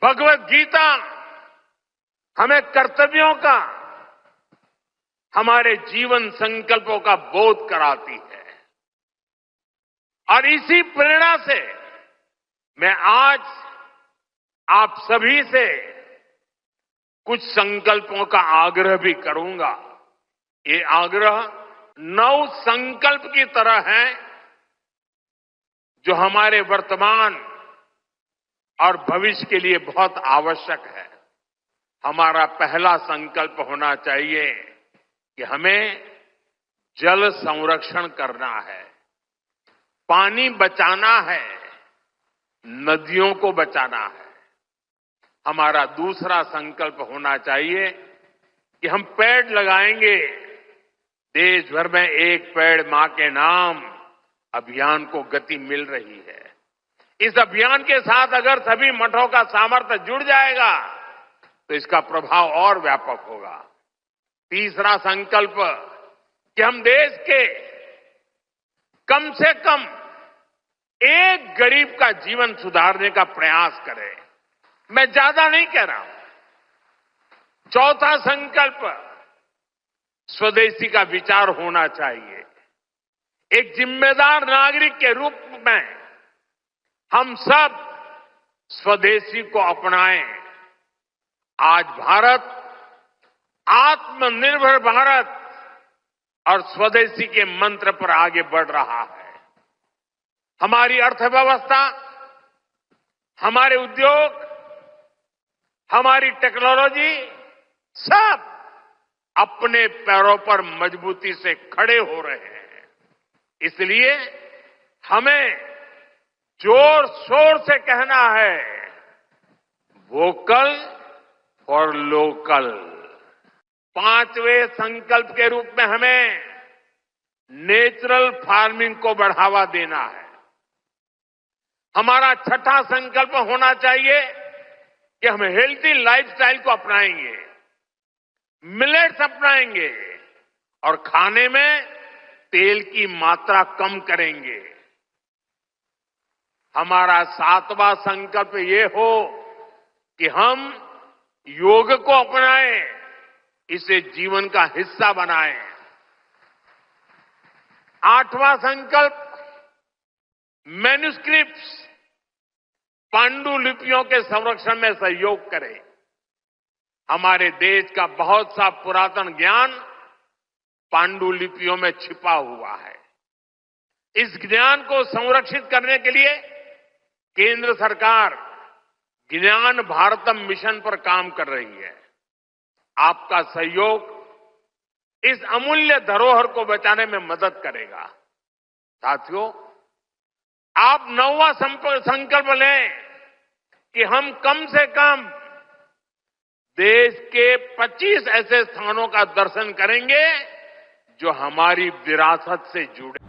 भगवत गीता हमें कर्तव्यों का, हमारे जीवन संकल्पों का बोध कराती है। और इसी प्रेरणा से मैं आज आप सभी से कुछ संकल्पों का आग्रह भी करूंगा। ये आग्रह 9 संकल्प की तरह है जो हमारे वर्तमान और भविष्य के लिए बहुत आवश्यक है। हमारा पहला संकल्प होना चाहिए कि हमें जल संरक्षण करना है, पानी बचाना है, नदियों को बचाना है। हमारा दूसरा संकल्प होना चाहिए कि हम पेड़ लगाएंगे। देश भर में एक पेड़ मां के नाम अभियान को गति मिल रही है। इस अभियान के साथ अगर सभी मठों का सामर्थ्य जुड़ जाएगा तो इसका प्रभाव और व्यापक होगा। तीसरा संकल्प कि हम देश के कम से कम एक गरीब का जीवन सुधारने का प्रयास करें। मैं ज्यादा नहीं कह रहा हूं। चौथा संकल्प स्वदेशी का विचार होना चाहिए। एक जिम्मेदार नागरिक के रूप में हम सब स्वदेशी को अपनाएं। आज भारत आत्मनिर्भर भारत और स्वदेशी के मंत्र पर आगे बढ़ रहा है। हमारी अर्थव्यवस्था, हमारे उद्योग, हमारी टेक्नोलॉजी सब अपने पैरों पर मजबूती से खड़े हो रहे हैं। इसलिए हमें जोर शोर से कहना है, वोकल फॉर लोकल। 5वें संकल्प के रूप में हमें नेचुरल फार्मिंग को बढ़ावा देना है। हमारा छठा संकल्प होना चाहिए कि हम हेल्थी लाइफस्टाइल को अपनाएंगे, मिलेट्स अपनाएंगे और खाने में तेल की मात्रा कम करेंगे। हमारा 7वां संकल्प ये हो कि हम योग को अपनाएं, इसे जीवन का हिस्सा बनाएं। 8वां संकल्प मैन्युस्क्रिप्ट्स, पांडुलिपियों के संरक्षण में सहयोग करें। हमारे देश का बहुत सा पुरातन ज्ञान पांडुलिपियों में छिपा हुआ है। इस ज्ञान को संरक्षित करने के लिए केंद्र सरकार ज्ञान भारतम मिशन पर काम कर रही है। आपका सहयोग इस अमूल्य धरोहर को बचाने में मदद करेगा। साथियों, आप 9वां संकल्प लें कि हम कम से कम देश के 25 ऐसे स्थानों का दर्शन करेंगे जो हमारी विरासत से जुड़े।